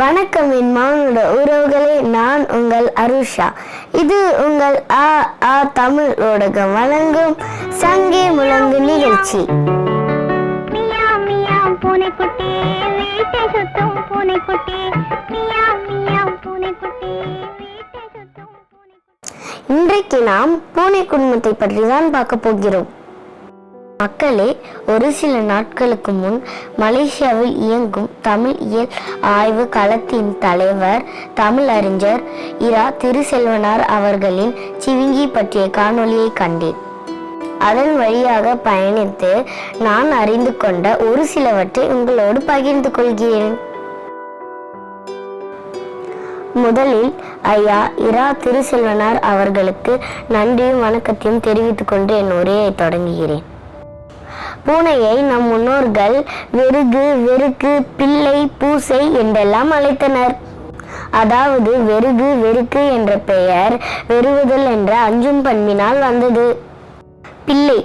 வணக்கம் என் மானுட உறவுகளே, நான் உங்கள் அருஷா. இது உங்கள் தமிழ் ஊடகம் வழங்கும் சங்கே முழங்கு நிகழ்ச்சி. இன்றைக்கு நாம் பூனை குடும்பத்தை பற்றி தான் பார்க்க போகிறோம். மக்களே, ஒரு சில நாட்களுக்கு முன் மலேசியாவில் இயங்கும் தமிழ் இயல் ஆய்வு களத்தின் தலைவர் தமிழ் அறிஞர் இரா திருசெல்வனார் அவர்களின் சிவிங்கி பற்றிய காணொளியை கண்டேன். அதன் வழியாக பயணித்து நான் அறிந்து கொண்ட ஒரு சிலவற்றை உங்களோடு பகிர்ந்து கொள்கிறேன். முதலில் ஐயா இரா திருசெல்வனார் அவர்களுக்கு நன்றியும் வணக்கத்தையும் தெரிவித்துக் கொண்டு என் உரையை தொடங்குகிறேன். பூனையை நம் முன்னோர்கள் வெறுகு, வெறுக்கு, பிள்ளை, பூசை என்றெல்லாம் அழைத்தனர். அதாவது வெறுகு, வெறுக்கு என்ற பெயர் வெறுவுதல் என்ற அஞ்சும் பண்பினால் வந்தது. பிள்ளை,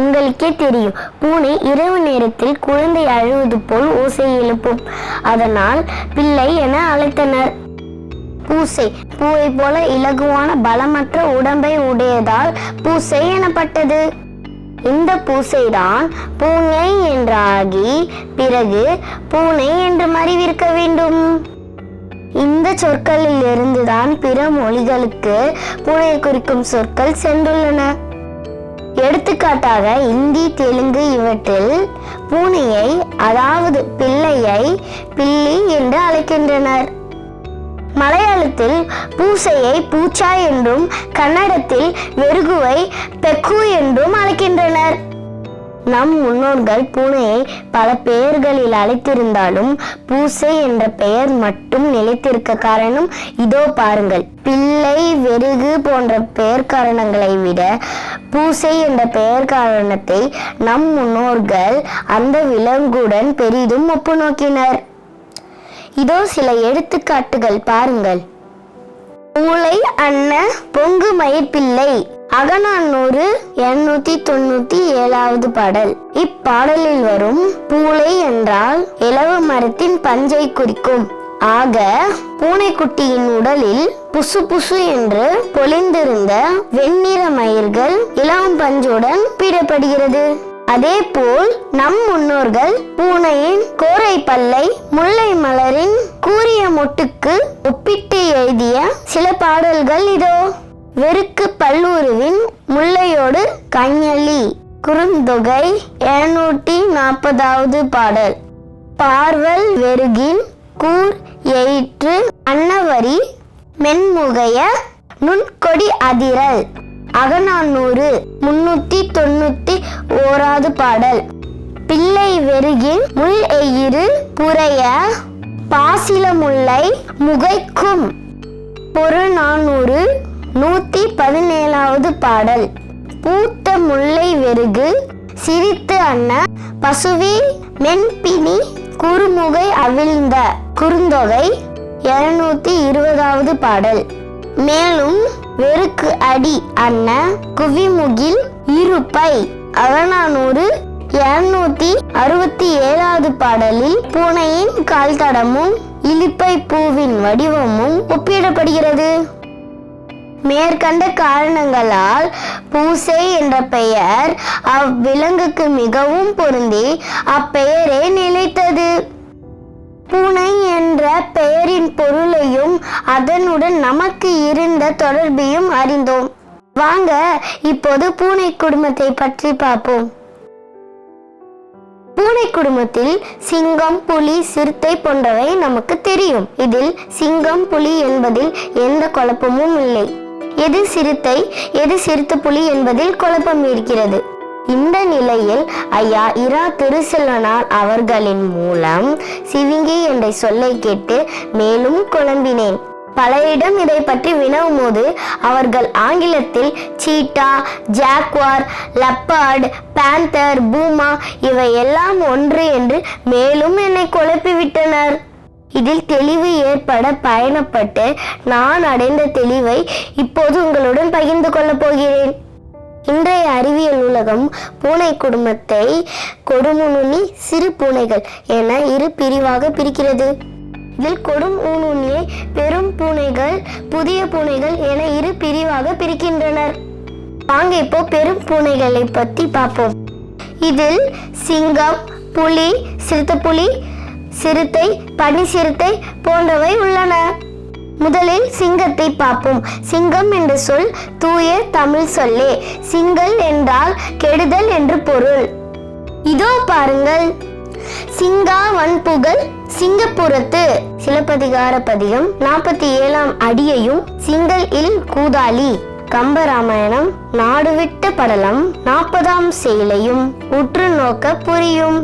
உங்களுக்கே தெரியும், பூனை இரவு நேரத்தில் குழந்தை அழுவது போல் ஓசை எழுப்பும். அதனால் பிள்ளை என அழைத்தனர். பூசை, பூவை போல இலகுவான பலமற்ற உடம்பை உடையதால் பூசை எனப்பட்டது. இந்த பூசைதான் பூனை என்றாகி பிறகு பூனை என்று மறிவிருக்க வேண்டும். இந்த சொற்களில் இருந்துதான் பிற மொழிகளுக்கு பூனை குறிக்கும் சொற்கள் சென்றுள்ளன. எடுத்துக்காட்டாக இந்தி, தெலுங்கு இவற்றில் பூனையை, அதாவது பிள்ளையை, பில்லி என்று அழைக்கின்றனர். மலையாளத்தில் பூசையை பூச்சா என்றும், கன்னடத்தில் வெறுகுவை பெக்கு என்றும் அழைக்கின்றனர். நம் முன்னோர்கள் பூனையை பல பெயர்களில் அழைத்திருந்தாலும் பூசை என்ற பெயர் மட்டும் நிலைத்திருக்க காரணம் இதோ பாருங்கள். பிள்ளை, வெறுகு போன்ற பெயர் காரணங்களை விட பூசை என்ற பெயர் காரணத்தை நம் முன்னோர்கள் அந்த விலங்குடன் பெரிதும் ஒப்பு நோக்கினர். இதோ சில எடுத்துக்காட்டுகள் பாருங்கள். பூளை அன்ன பொங்கு மயிர்பிள்ளை, அகநானூறு 897வது பாடல். இப்பாடலில் வரும் பூளை என்றால் இலவ மரத்தின் பஞ்சை குறிக்கும். ஆக பூனைக்குட்டியின் உடலில் புசு புசு என்று பொலிந்திருந்த வெண்ணிற மயிர்கள் இளம் பஞ்சுடன் ஒப்பிடப்படுகிறது. அதே போல் நம் முன்னோர்கள் பூனையின் கோரை பல்லை முல்லை மலரின் கூரிய மொட்டுக்கு ஒப்பிட்டு எழுதிய சில பாடல்கள் இதோ. வெறுக்கு பல்லூருவின் முல்லையோடு கஞ்சலி, குறுந்தொகை 740வது பாடல். பார்வல் வெறுகின் கூர் எயிற்று அன்னவரி மென்முகைய நுண்கொடி அதிரல், அகநானூறு 391வது பாடல். பிள்ளை வெறுகின் முள் எயிறு புரைய பாசில முல்லை முகைக்கும், புறநானூறு 117வது பாடல். பூத்த முல்லை வெறுகு சிரித்து அன்ன பசுவி மென்பினி குறுமுகை அவிழ்ந்த, குறுந்தொகை 220வது பாடல். மேலும் வெறுக்கு அடி அன்ன குவிமுகில் இருப்பை, அகநானூறு 267வது பாடலில் பூனையின் கால் தடமும் இலிப்பை பூவின் வடிவமும் ஒப்பிடப்படுகிறது. மேற்கண்ட காரணங்களால் பூசை என்ற பெயர் அவ்விலங்குக்கு மிகவும் பொருந்தி அப்பெயரே நிலைத்தது. பூனை என்ற பெயரின் பொருளையும் அதனுடன் நமக்கு இருந்த தொடர்பையும் அறிந்தோம். வாங்க இப்போது பூனை குடும்பத்தை பற்றி பார்ப்போம். பூனை குடும்பத்தில் சிங்கம், புலி, சிறுத்தை போன்றவை நமக்கு தெரியும். இதில் சிங்கம், புலி என்பதில் எந்த குழப்பமும் இல்லை. எது சிறுத்தை, எது சிறுத்தை புலி என்பதில் குழப்பம் இருக்கிறது. இந்த நிலையில் ஐயா இரா திருசெல்வனார் அவர்களின் மூலம் சிவிங்கி என்ற சொல்லை கேட்டு மேலும் குழம்பினேன். பலரிடம் இதை பற்றி வினவும் போது அவர்கள் ஆங்கிலத்தில் சீட்டா, ஜாக்வார், லெப்பர்ட், பேந்தர், பூமா இவை எல்லாம் ஒன்று என்று மேலும் என்னை குழப்பிவிட்டனர். இதில் தெளிவு ஏற்பட பயணப்பட்டு நான் அடைந்த தெளிவை இப்போது உங்களுடன் பகிர்ந்து கொள்ளப் போகிறேன். இன்றைய அறிவியல் உலகம் பூனை குடும்பத்தை கொடுமுனி, சிறு பூனைகள் என இரு பிரிவாக பிரிக்கிறது. இதில் கொடும் ஊனுண்ணியை பெரும் பூனைகள், புதிய பூனைகள் என இரு பிரிவாக பிரிக்கின்றனர். வாங்க இப்போ பெரும் பூனைகளை பற்றி பார்ப்போம். இதில் சிங்கம், புலி, சிறுத்தைப்புலி, சிறுத்தை, பனி சிறுத்தை போன்றவை உள்ளன. முதலில் சிங்கத்தை பார்ப்போம். சிங்கம் என்ற சொல் தூய தமிழ் சொல்லே. சிங்கல் என்றால் கெடுதல் என்று பொருள். இதோ பாருங்கள். சிங்காவன் புகழ் சிங்கப்புறத்து. சிலப்பதிகார பதிகம் 47ஆம் அடியையும் சிங்கல் இல் கூதாளி கம்பராமாயணம் நாடுவிட்ட படலம் 40ஆம் செயலையும் உற்று நோக்க புரியும்.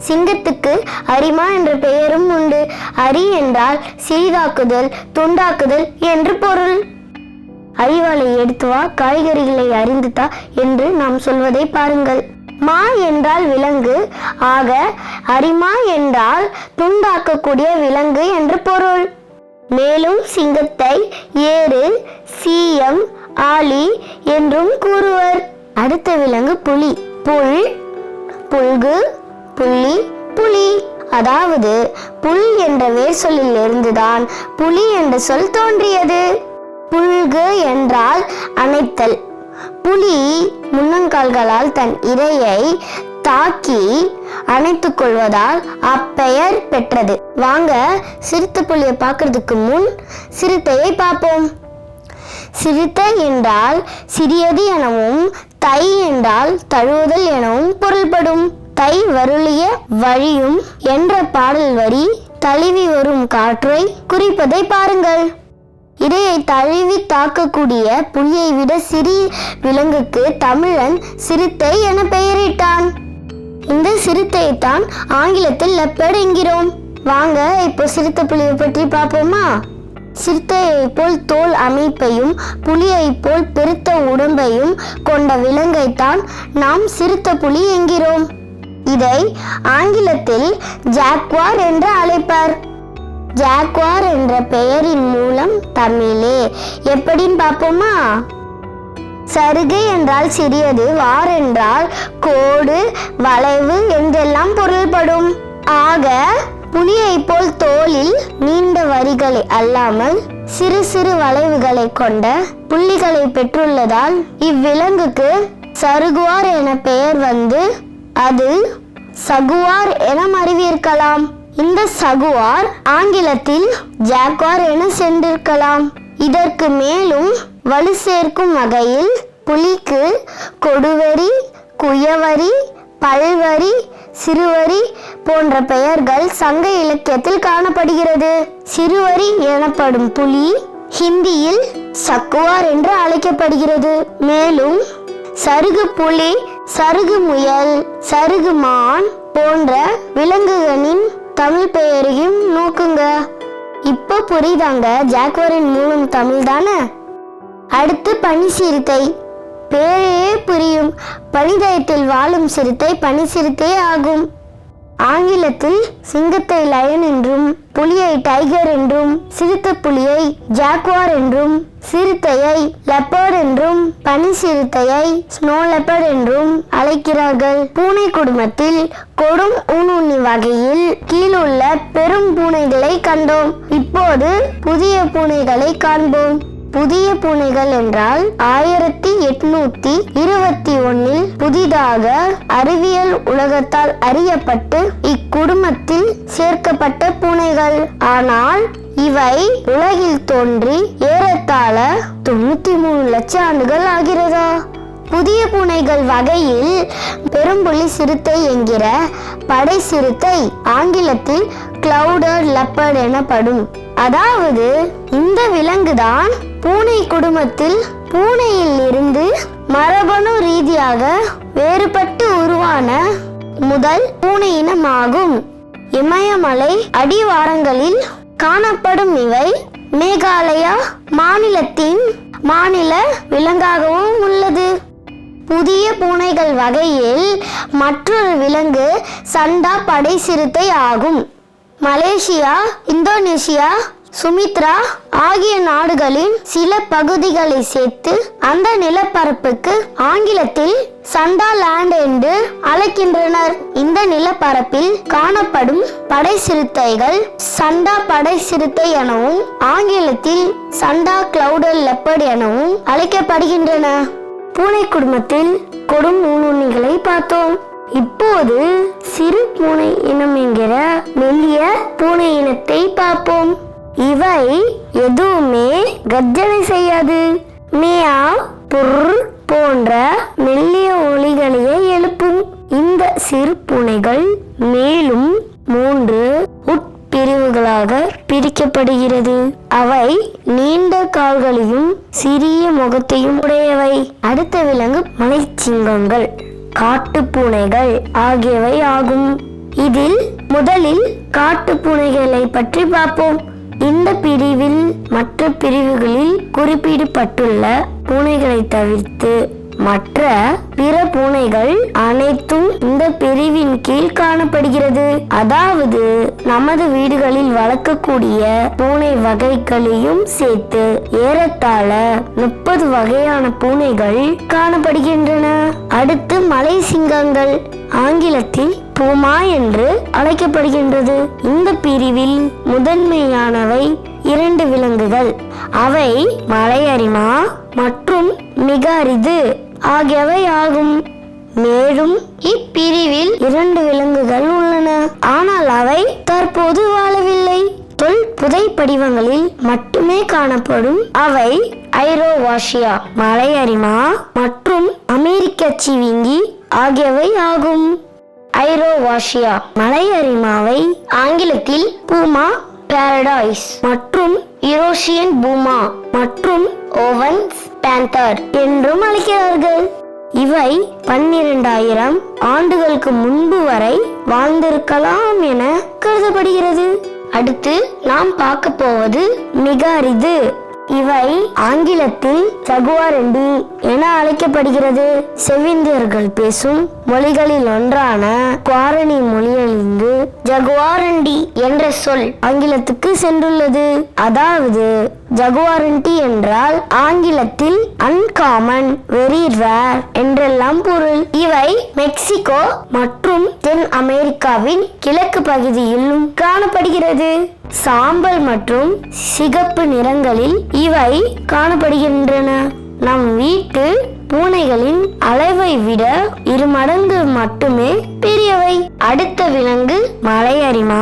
சிங்கத்துக்கு அரிமா என்ற பெயரும் உண்டு. அரி என்றால் சிறிதாக்குதல், துண்டாக்குதல் என்று பொருள். அரிவாளை எடுத்து வா, காய்கறிகளை அறிந்து தா என்று நாம் சொல்வதை பாருங்கள். மா என்றால் விலங்கு. ஆக அரிமா என்றால் துண்டாக்கக்கூடிய விலங்கு என்று பொருள். மேலும் சிங்கத்தை ஏறு, சீயம், ஆளி என்றும் கூறுவர். அடுத்த விலங்கு புலி. புல், புல்கு, புள்ளி, புலி. அதாவது புல் என்ற வேர் சொல்லில் இருந்துதான் புலி என்ற சொல் தோன்றியது. புல்கு என்றால் அணைத்தல். புலி முன்னங்கால்களால் தன் இரையை தாக்கி அணைத்துக் கொள்வதால் அப்பெயர் பெற்றது. வாங்க சிறுத்தை புலியை பார்க்கறதுக்கு முன் சிறுத்தையை பார்ப்போம். சிறுத்தை என்றால் சிறியது எனவும், தை என்றால் தழுவுதல் எனவும் பொருள்படும். தை வருளிய வழியும் என்ற பாடல் வரி தழுவி வரும் காற்றை குறிப்பதை பாருங்கள். இரையை தழுவி தாக்கக்கூடிய புலியை விட சிறிய விலங்குக்கு தமிழன் சிறுத்தை என பெயரிட்டான். இந்த சிறுத்தையை தான் ஆங்கிலத்தில் லெப்பர்ட் என்கிறோம். வாங்க இப்போ சிறுத்தை புலியை பற்றி பார்ப்போமா? சிறுத்தையை போல் தோல் அமைப்பையும் புலியை போல் பெருத்த உடம்பையும் கொண்ட விலங்கைத்தான் நாம் சிறுத்தை புலி என்கிறோம். இதை ஆங்கிலத்தில் ஜாக்வார் என்று அழைப்பர். ஜாக்வார் என்ற பெயரின் மூலம் தமிழே எப்படின்னு பார்ப்போமா? சருகை என்றால் சிறியது, வார் என்றால் கோடு, வளைவு என்றெல்லாம் பொருள்படும். ஆக புலியை போல் தோலில் நீண்ட வரிகளை அல்லாமல் சிறு சிறு வளைவுகளை கொண்ட புள்ளிகளை பெற்றுள்ளதால் இவ்விலங்குக்கு சருகுவார் என பெயர் வந்து அது சகுவார் என மருவியிருக்கலாம். இந்த சகுவார் ஆங்கிலத்தில் ஜாக்வார் என சென்றிருக்கலாம். இதற்கு மேலும் வலு சேர்க்கும் வகையில் புலிக்கு கொடுவரி, குயவரி, பல்வரி, சிறுவரி போன்ற பெயர்கள் சங்க இலக்கியத்தில் காணப்படுகிறது. சிறுவரி எனப்படும் புலி ஹிந்தியில் சக்குவார் என்று அழைக்கப்படுகிறது. மேலும் சருகு புலி, சருகு முயல், சருகு மான் போன்ற விலங்குகளின் தமிழ் பெயரையும் நோக்குங்க. இப்போ புரியுதாங்க ஜாக்வாரின் மூலம் தமிழ் தானே. அடுத்து பனி சிறுத்தை. பேரையே புரியும். பனிதயத்தில் வாழும் சிறுத்தை பனி சிறுத்தை ஆகும். ஆங்கிலத்தில் சிங்கத்தை லயன் என்றும், புலியை டைகர் என்றும், சிறுத்தை புலியை ஜாக்வார் என்றும், சிறுத்தையை லெப்பர்ட் என்றும், பனி சிறுத்தையை ஸ்னோ லெப்பர்ட் என்றும் அழைக்கிறார்கள். பூனை குடும்பத்தில் கொடும் ஊனுண்ணி வகையில் கீழுள்ள பெரும் பூனைகளை கண்டோம். இப்போது புதிய பூனைகளை காண்போம். புதிய பூனைகள் என்றால் 1821 புதிதாக அறிவியல் உலகத்தால் அறியப்பட்டு இக்குடும்பத்தில் சேர்க்கப்பட்ட பூனைகள். ஆனால் இவை உலகில் தோன்றி ஏறத்தாழ 93 லட்சம் ஆண்டுகள் ஆகிறதா? புதிய பூனைகள் வகையில் பெரும்புலி சிறுத்தை என்கிற படை சிறுத்தை ஆங்கிலத்தில் கிளவுடட் லெப்பர்ட் எனப்படும். அதாவது இந்த விலங்குதான் பூனை குடும்பத்தில் பூனையில் இருந்து மரபணு ரீதியாக வேறுபட்டு உருவான முதல் பூனை இனமாகும். இமயமலை அடிவாரங்களில் காணப்படும் இவை மேகாலயா மாநிலத்தின் மாநில விலங்காகவும் உள்ளது. புதிய பூனைகள் வகையில் மற்றொரு விலங்கு சண்டா படை சிறுத்தை ஆகும். மலேசியா, இந்தோனேசியா, சுமித்ரா ஆகிய நாடுகளின் சில பகுதிகளை சேர்த்து அந்த நிலப்பரப்புக்கு ஆங்கிலத்தில் சண்டா லேண்ட் என்று அழைக்கின்றனர். இந்த நிலப்பரப்பில் காணப்படும் படை சிறுத்தைகள் சண்டா படை சிறுத்தை எனவும் ஆங்கிலத்தில் சண்டா கிளவுடட் லெப்பர்ட் எனவும் அழைக்கப்படுகின்றன. பூனை குடும்பத்தில் கொடும் ஊனுண்ணிகளை பார்த்தோம். இப்போது சிறு பூனை இனம் என்கிற மெல்லிய பூனை இனத்தை பார்ப்போம். இவை எதுவுமே கர்ஜனை செய்யாது. மியாவ், புர் போன்ற மெல்லிய ஒலிகளையே எழுப்பும். இந்த சிறு பூனைகள் மேலும் 3 உட்பிரிவுகளாக பிரிக்கப்படுகிறது. அவை நீண்ட கால்களையும் சிறிய முகத்தையும் உடையவை. அடுத்த விலங்கு மலைச்சிங்கங்கள், காட்டுப்பூனைகள் ஆகியவை ஆகும். இதில் முதலில் காட்டுப்பூனைகளை பற்றி பார்ப்போம். இந்த பிரிவில் மற்ற பிரிவுகளில் குறிப்பிடப்பட்டுள்ள பூனைகளை தவிர்த்து மற்ற பிற பூனைகள் அனைத்தும் இந்த பிரிவின் கீழ் காணப்படுகிறது. அதாவது நமது வீடுகளில் வளர்க்கக்கூடிய பூனை வகைகளையும் சேர்த்து ஏறத்தாழ 30 வகையான பூனைகள் காணப்படுகின்றன. அடுத்து மலை சிங்கங்கள், ஆங்கிலத்தில் பூமா என்று அழைக்கப்படுகின்றது. இந்த பிரிவில் முதன்மையானவை 2 விலங்குகள். அவை மலையரிமா மற்றும் மிக அரிது ஆகியவை ஆகும். மேலும் இப்பிரிவில் 2 விலங்குகள் உள்ளன. ஆனால் அவை தற்போது வாழவில்லை. புதை படிவங்களில் மட்டுமே காணப்படும். அவை ஐரோவாசியா, மலையரிமா மற்றும் அமெரிக்க சிவிங்கி ஆகியவை ஆகும். ஐரோவாசியா மலையரிமாவை ஆங்கிலத்தில் பூமா பாரடைஸ் மற்றும் யூரோசியன் பூமா மற்றும் ஓவன்ஸ் பேந்தர் என்றும் அழைக்கிறார்கள். இவை 12,000 ஆண்டுகளுக்கு முன்பு வரை வாழ்ந்திருக்கலாம் என கருதப்படுகிறது. அடுத்து நாம் பார்க்க போவது மிக அரிது. இவை ஆங்கிலத்தில் ஜகுவாரண்டி என அழைக்கப்படுகிறது. செவிந்தியர்கள் பேசும் மொழிகளில் ஒன்றான குவாரணி மொழியிலிருந்து ஜகுவாரண்டி என்ற சொல் ஆங்கிலத்துக்கு சென்றுள்ளது. அதாவது ஜகுவாரண்டி என்றால் ஆங்கிலத்தில் அன்காமன், வெரி ரேர் என்றெல்லாம் பொருள். இவை மெக்சிகோ மற்றும் தென் அமெரிக்காவின் கிழக்கு பகுதியிலும் காணப்படுகிறது. சாம்பல் மற்றும் சிகப்பு நிறங்களில் இவை காணப்படுகின்றன. நம் வீட்டு பூனைகளின் அளவை விட 2 மடங்கு மட்டுமே பெரியவை. அடுத்த விலங்கு மலையரிமா,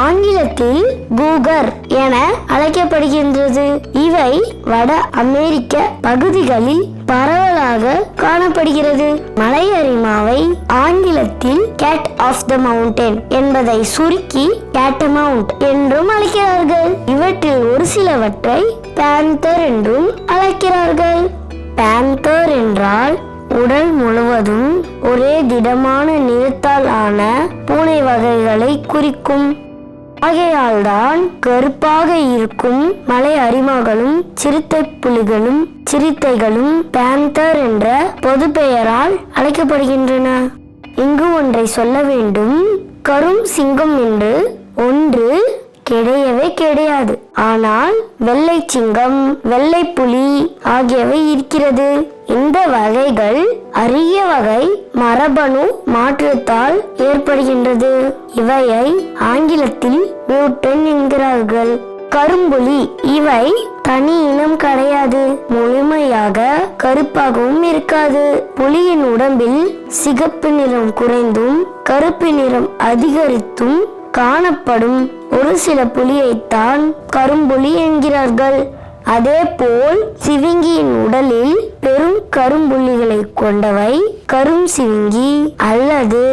ஆங்கிலத்தில் கூகர் என அழைக்கப்படுகின்றது. இவை வட அமெரிக்க பகுதிகளில் பரவலாக காணப்படுகிறது. மலையரிமாவை ஆங்கிலத்தில் கேட் ஆஃப் த மவுண்டன் என்பதை சுருக்கி கேட்டமவுண்ட் என்றும் அழைக்கிறார்கள். இவற்றில் ஒரு சிலவற்றை பேந்தர் என்றும் அழைக்கிறார்கள். பேந்தர் என்றால் உடல் முழுவதும் ஒரே திடமான நிறத்தால் ஆன பூனை வகைகளை குறிக்கும். ஆகையால்தான் கருப்பாக இருக்கும் மலை அரிமாக்களும் சிறுத்தை புலிகளும் சிறுத்தைகளும் பேந்தர் என்ற பொது பெயரால் அழைக்கப்படுகின்றன. இங்கு ஒன்றை சொல்ல வேண்டும். கரும் சிங்கம் என்று ஒன்று கிடையவே கிடையாது. ஆனால் வெள்ளை சிங்கம், வெள்ளை புலி ஆகியவை இருக்கிறது. இந்த வகைகள் அரிய வகை மரபணு மாற்றத்தால் ஏற்படுகின்றது. இவையை ஆங்கிலத்தில் மியூட்டன் என்கிறார்கள். கரும்புலி, இவை தனி இனம் கிடையாது. முழுமையாக கருப்பாகவும் இருக்காது. புலியின் உடம்பில் சிகப்பு நிறம் குறைந்தும் கருப்பு நிறம் அதிகரித்தும் காணப்படும். ஒரு சில புலியைத்தான் கரும்புலி என்கிறார்கள். அதே போல் சிவிங்கியின் உடலில் பெரும் கரும்புள்ளிகளை கொண்டவை கரும் சிவிங்கி அல்லது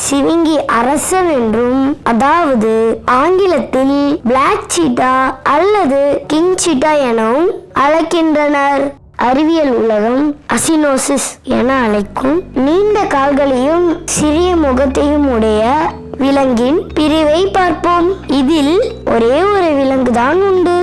சிவிங்கி அரசன் என்றும், அதாவது ஆங்கிலத்தில் பிளாக் சீட்டா அல்லது கிங் சீட்டா எனவும் அழைக்கின்றனர். அறிவியல் உலகம் அசினோசிஸ் என அழைக்கும் நீண்ட கால்களையும் சிறிய முகத்தையும் உடைய விலங்கின் பிரிவை பார்ப்போம். இதில் ஒரே ஒரு விலங்குதான் உண்டு,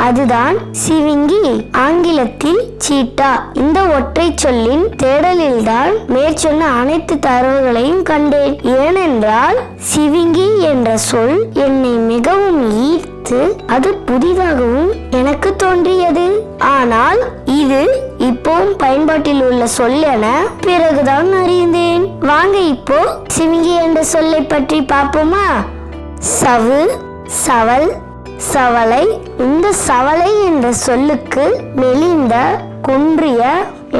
அதுதான் சிவிங்கி, ஆங்கிலத்தில் சீட்டா. இந்த ஒற்றை சொல்லின் தேடலில்தான் மேற்சொன்ன அனைத்து தரவுகளையும் கண்டேன். ஏனென்றால் சிவிங்கி என்ற சொல் என்னை மிகவும் ஈர்த்து அது புதிதாகவும் எனக்கு தோன்றியது. ஆனால் இது இப்போவும் பயன்பாட்டில் உள்ள சொல் என பிறகுதான் அறிந்தேன். வாங்க இப்போ சிவிங்கி என்ற சொல்லை பற்றி பார்ப்போமா? சவு, சவல், சவலை. இந்த சவலை என்ற சொல்லுக்கு மெலிந்த, குன்றிய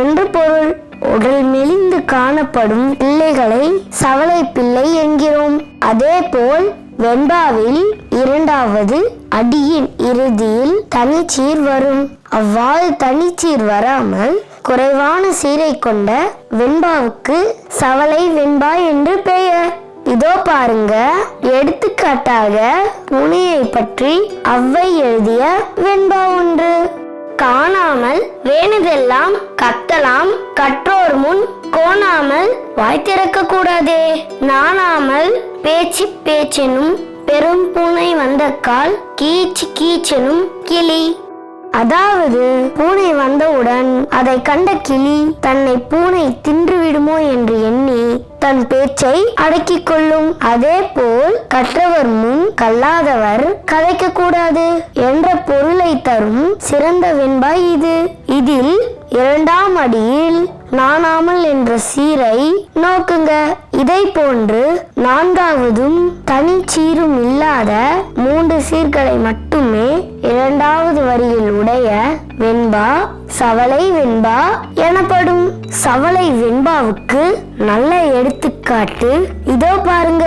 என்று பொருள். உடல் மெலிந்து காணப்படும் பிள்ளைகளை சவலை பிள்ளை என்கிறோம். அதே போல் வெண்பாவில் இரண்டாவது அடியின் இறுதியில் தனிச்சீர் வரும். அவ்வாறு தனிச்சீர் வராமல் குறைவான சீரை கொண்ட வெண்பாவுக்கு சவலை வெண்பா என்று பெயர். இதோ பாருங்க, எடுத்துக்காட்டாக பூனையை பற்றி ஔவை எழுதிய வெண்பா ஒன்று. காணாமல் வேணுதெல்லாம் கத்தலாம், கற்றோர் முன் கோணாமல் வாய் திறக்க கூடாதே. நாணாமல் பேச்சு பேச்செனும் பெரும் பூனை வந்த கால், கீச்சு கீச்செனும் கிளி. அதாவது பூனை வந்தவுடன் அதை கண்ட கிளி தன்னை பூனை தின்று விடுமோ என்று எண்ணி தன் பேச்சை அடக்கிக் கொள்ளும். அதே போல் கற்றவர் முன் கல்லாதவர் கதைக்க கூடாது என்ற பொருளை தரும் சிறந்த வெண்பா இது. இதில் இரண்டாம் அடியில் நாணாமல் என்ற சீரை நோக்குங்க. இதை போன்று நான்காவதும் தனிச்சீரும் இல்லாத 3 சீர்களை மட்டுமே இரண்டாவது வரியில் உடைய வெண்பா சவலை வெண்பா எனப்படும். சவலை வெண்பாவுக்கு நல்ல எடுத்துக்காட்டு இதோ பாருங்க.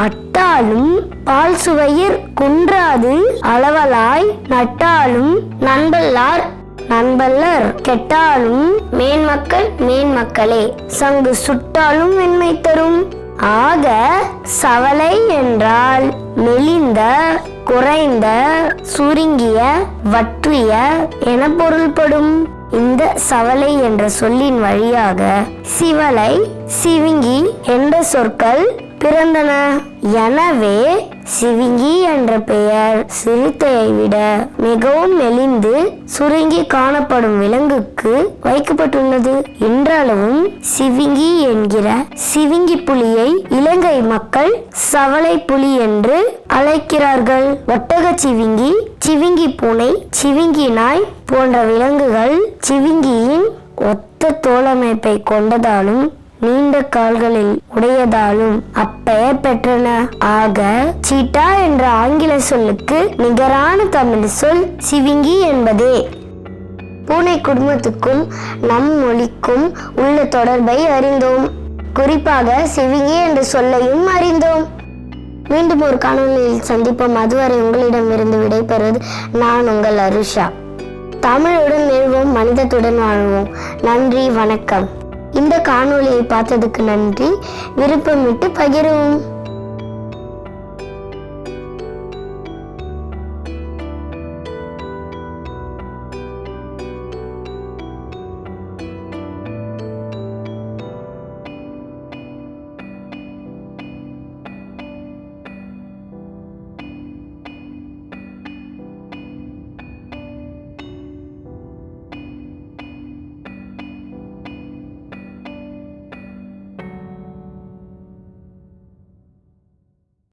அட்டாலும் பால் சுவையிற் குன்றாது அளவலாய், நட்டாலும் நண்பல்லார் நண்பல்லர், கெட்டாலும் மேன்மக்கள் மேன்மக்களே, சங்கு சுட்டாலும் வெண்மை தரும். ஆக சவலை என்றால் மெலிந்த, குறைந்த, சுருங்கிய, வற்றிய என பொருள்படும். இந்த சவலை என்ற சொல்லின் வழியாக சிவலை, சிவிங்கி என்ற சொற்கள் பிறந்தன. எனவே சிவிங்கி என்ற பெயர் சிறுத்தையை விட மிகவும் மெலிந்து சுருங்கி காணப்படும் விலங்குக்கு வைக்கப்பட்டுள்ளது. இன்றளவும் சிவிங்கி என்கிற சிவிங்கி புலியை இலங்கை மக்கள் சவலை புலி என்று அழைக்கிறார்கள். ஒட்டக சிவிங்கி, சிவிங்கி பூனை, சிவிங்கி நாய் போன்ற விலங்குகள் சிவிங்கியின் ஒத்த தோலமைப்பை கொண்டதாலும் நீண்ட கால்களில் உடையதாலும் அப்பெயர் பெற்றன. ஆக சீட்டா என்ற ஆங்கில சொல்லுக்கு நிகரான தமிழ் சொல் சிவிங்கி என்பதே. பூனை குடும்பத்துக்கும் நம் மொழிக்கும் உள்ள தொடர்பை அறிந்தோம். குறிப்பாக சிவிங்கி என்ற சொல்லையும் அறிந்தோம். மீண்டும் ஒரு காணொலியில் சந்திப்போம். அதுவரை உங்களிடமிருந்து விடைபெறுவது நான் உங்கள் அருஷா. தமிழுடன் எழுவோம், மனிதத்துடன் வாழ்வோம். நன்றி, வணக்கம். இந்த காணொளியை பார்த்ததுக்கு நன்றி. விருப்பமிட்டு பகிரவும்.